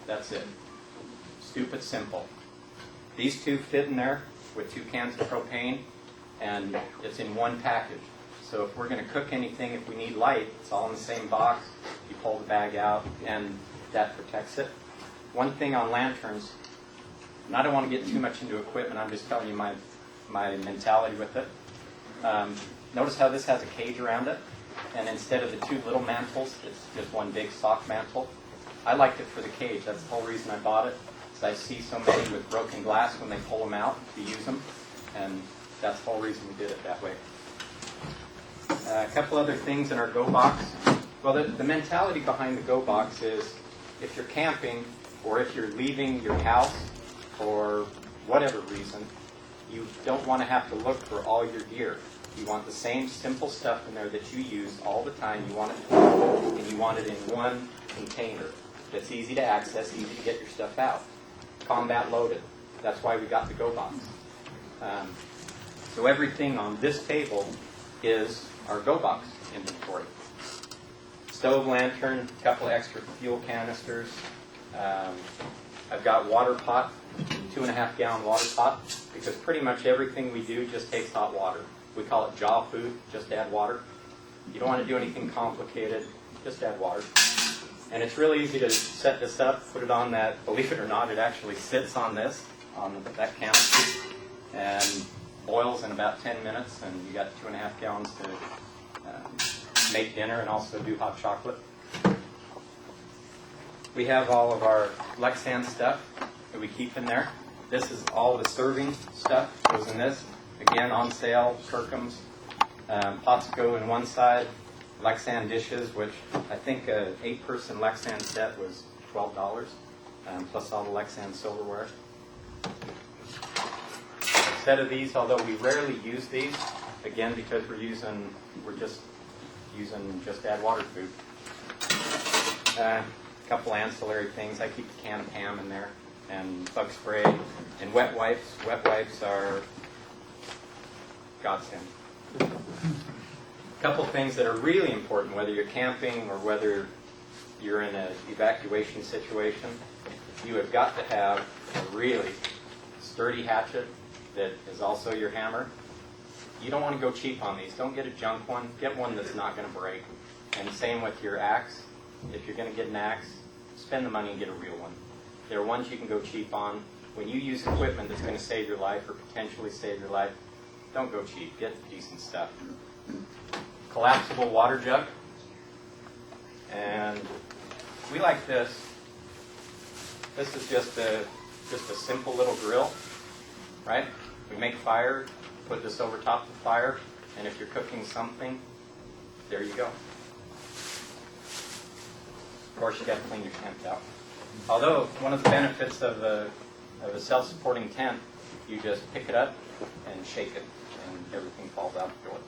That's it. Stupid simple. These two fit in there with 2 cans of propane, and it's in one package. So if we're going to cook anything, if we need light, it's all in the same box. You pull the bag out, and that protects it. One thing on lanterns, and I don't want to get too much into equipment, I'm just telling you my mentality with it. Notice how this has a cage around it, and instead of the 2 little mantles, it's just one big soft mantle. I liked it for the cage. That's the whole reason I bought it. Because I see so many with broken glass when they pull them out to use them, and that's the whole reason we did it that way. A couple other things in our Go Box. Well, the mentality behind the Go Box is if you're camping or if you're leaving your house for whatever reason, you don't want to have to look for all your gear. You want the same simple stuff in there that you use all the time. You want it and you want it in one container that's easy to access, easy to get your stuff out. Combat loaded. That's why we got the Go Box. So everything on this table is our Go Box inventory. Stove, lantern, a couple extra fuel canisters. I've got water pot, 2.5 gallon water pot, because pretty much everything we do just takes hot water. We call it jaw food, just add water. You don't want to do anything complicated, just add water. And it's really easy to set this up, put it on that, believe it or not, it actually sits on this, on that canister, and boils in about 10 minutes, and you got 2.5 gallons to make dinner and also do hot chocolate. We have all of our Lexan stuff that we keep in there. This is all the serving stuff goes in this. Again, on sale, Kirkham's. Pots go in one side. Lexan dishes, which I think an 8-person Lexan set was $12, plus all the Lexan silverware. A set of these, although we rarely use these, again because we're just using just add water food. A couple ancillary things. I keep a can of ham in there, and bug spray, and wet wipes. Wet wipes are godsend. A couple things that are really important, whether you're camping or whether you're in an evacuation situation. You have got to have a really sturdy hatchet that is also your hammer. You don't want to go cheap on these. Don't get a junk one. Get one that's not going to break. And same with your axe. If you're going to get an axe, spend the money and get a real one. There are ones you can go cheap on. When you use equipment that's going to save your life or potentially save your life, don't go cheap. Get decent stuff. Collapsible water jug. And we like this. This is just a simple little grill, right? We make fire, put this over top of the fire, and if you're cooking something, there you go. Of course, you got to clean your tent out. Although, one of the benefits of a self-supporting tent, you just pick it up and shake it, and everything falls out the door.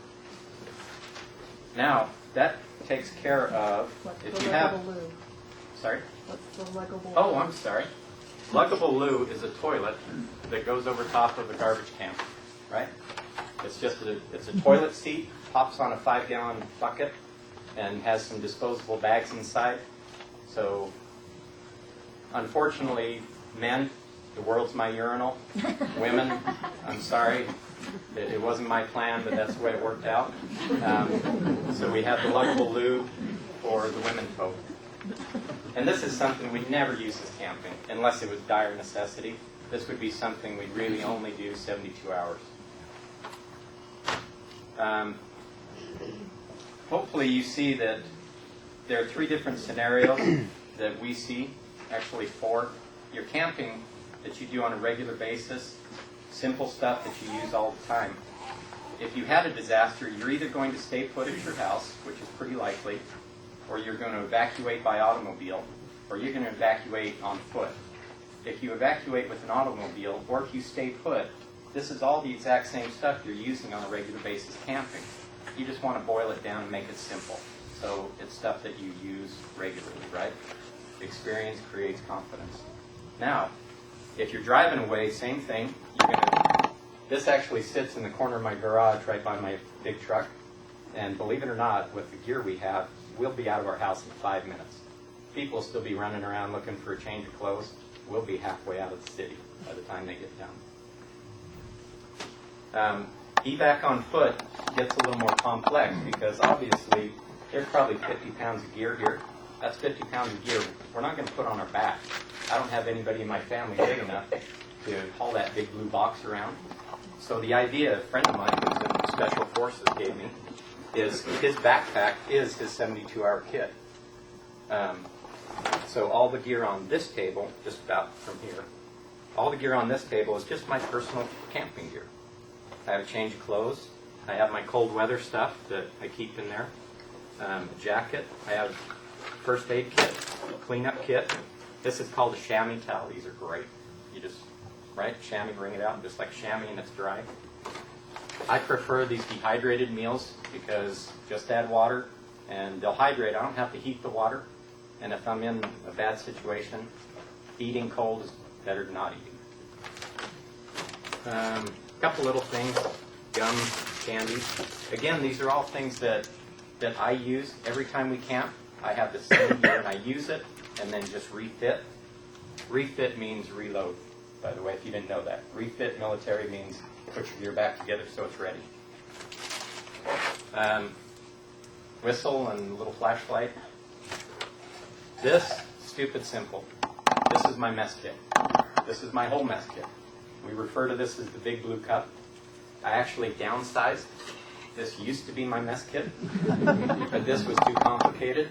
Now, that takes care of, if you have... Sorry? What's the luggable? Oh, I'm sorry. Luggable loo is a toilet that goes over top of a garbage can, right? It's just it's a toilet seat, pops on a 5-gallon bucket, and has some disposable bags inside. So, unfortunately, men, the world's my urinal. Women, I'm sorry. It wasn't my plan, but that's the way it worked out. So we have the luggable loo for the women folk. And this is something we never use as camping, unless it was dire necessity. This would be something we'd really only do 72 hours. Hopefully you see that there are 3 different scenarios that we see, actually 4. Your camping that you do on a regular basis, simple stuff that you use all the time. If you had a disaster, you're either going to stay put at your house, which is pretty likely, or you're going to evacuate by automobile, or you're going to evacuate on foot. If you evacuate with an automobile, or if you stay put, this is all the exact same stuff you're using on a regular basis camping. You just want to boil it down and make it simple. So it's stuff that you use regularly, right? Experience creates confidence. Now, if you're driving away, same thing. This actually sits in the corner of my garage right by my big truck. And believe it or not, with the gear we have, we'll be out of our house in 5 minutes. People will still be running around looking for a change of clothes. We'll be halfway out of the city by the time they get done. Evac on foot gets a little more complex because obviously there's probably 50 pounds of gear here. That's 50 pounds of gear we're not going to put on our back. I don't have anybody in my family big enough to haul that big blue box around. So the idea a friend of mine who's in Special Forces gave me is his backpack is his 72-hour kit. So all the gear on this table, just about from here, all the gear on this table is just my personal camping gear. I have a change of clothes. I have my cold weather stuff that I keep in there. A jacket. I have first aid kit, cleanup kit. This is called a chamois towel. These are great. You just, right, chamois, wring it out, just like chamois and it's dry. I prefer these dehydrated meals because just add water and they'll hydrate. I don't have to heat the water. And if I'm in a bad situation, eating cold is better than not eating. A couple little things, gum, candy. Again, these are all things that I use every time we camp. I have the same gear and I use it and then just refit. Refit means reload, by the way, if you didn't know that. Refit military means put your gear back together so it's ready. Whistle and a little flashlight. This, stupid simple. This is my mess kit. This is my whole mess kit. We refer to this as the Big Blue Cup. I actually downsized. This used to be my mess kit, but this was too complicated.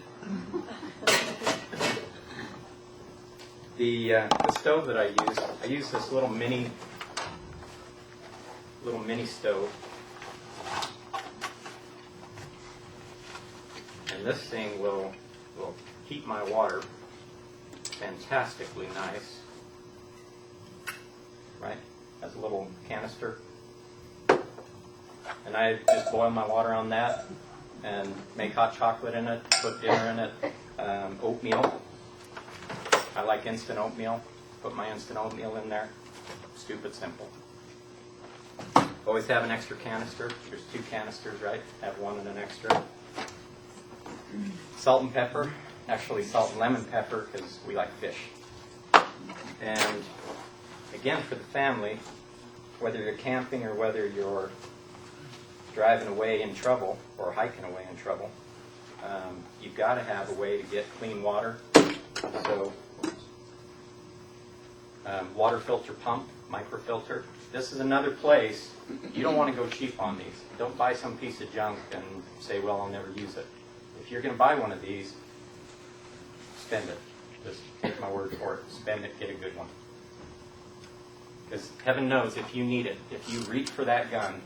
The stove that I use this little mini stove. And this thing will heat my water fantastically nice. Right? Has a little canister. And I just boil my water on that and make hot chocolate in it, put dinner in it, oatmeal. I like instant oatmeal. Put my instant oatmeal in there. Stupid simple. Always have an extra canister. There's 2 canisters, right? Have one and an extra. Salt and pepper. Actually, salt and lemon pepper because we like fish. And again, for the family, whether you're camping or whether you're driving away in trouble or hiking away in trouble, you've got to have a way to get clean water. So, water filter pump, microfilter. This is another place. You don't want to go cheap on these. Don't buy some piece of junk and say, well, I'll never use it. If you're going to buy one of these, spend it. Just take my word for it. Spend it, get a good one. Because heaven knows if you need it, if you reach for that gun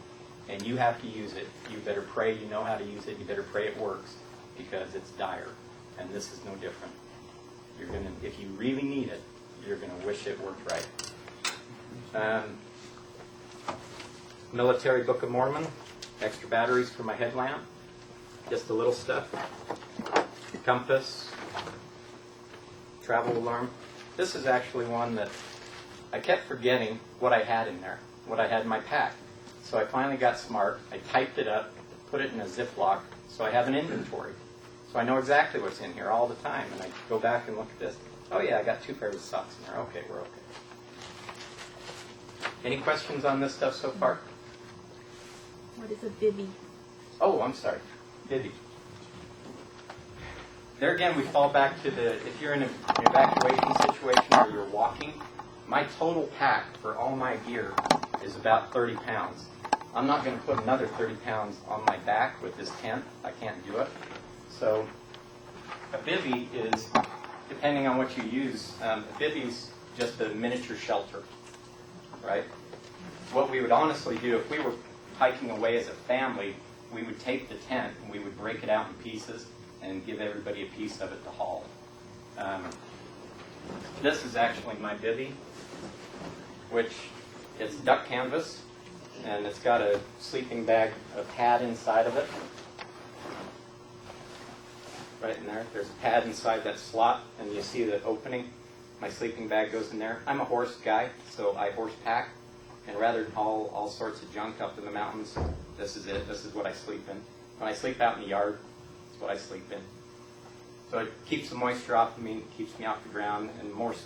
and you have to use it, you better pray you know how to use it. You better pray it works because it's dire. And this is no different. You're gonna, if you really need it, you're going to wish it worked right. Military Book of Mormon, extra batteries for my headlamp, just the little stuff. Compass, travel alarm. This is actually one that I kept forgetting what I had in there, what I had in my pack. So I finally got smart. I typed it up, put it in a Ziploc, so I have an inventory. So I know exactly what's in here all the time. And I go back and look at this. Oh yeah, I got 2 pairs of socks in there. Okay, we're okay. Any questions on this stuff so far? What is a bivy? Oh, I'm sorry. Bivy. There again, we fall back to the, if you're in an evacuation situation or you're walking, my total pack for all my gear is about 30 pounds. I'm not going to put another 30 pounds on my back with this tent. I can't do it. So a bivy is, depending on what you use, a bivy is just a miniature shelter, right? What we would honestly do if we were hiking away as a family, we would take the tent and we would break it out in pieces and give everybody a piece of it to haul. This is actually my bivy, which it's duck canvas, and it's got a sleeping bag, a pad inside of it. Right in there. There's a pad inside that slot, and you see the opening. My sleeping bag goes in there. I'm a horse guy, so I horse pack, and rather than haul all sorts of junk up in the mountains, this is it. This is what I sleep in. When I sleep out in the yard, that's what I sleep in. So it keeps the moisture off of me, keeps me off the ground, and more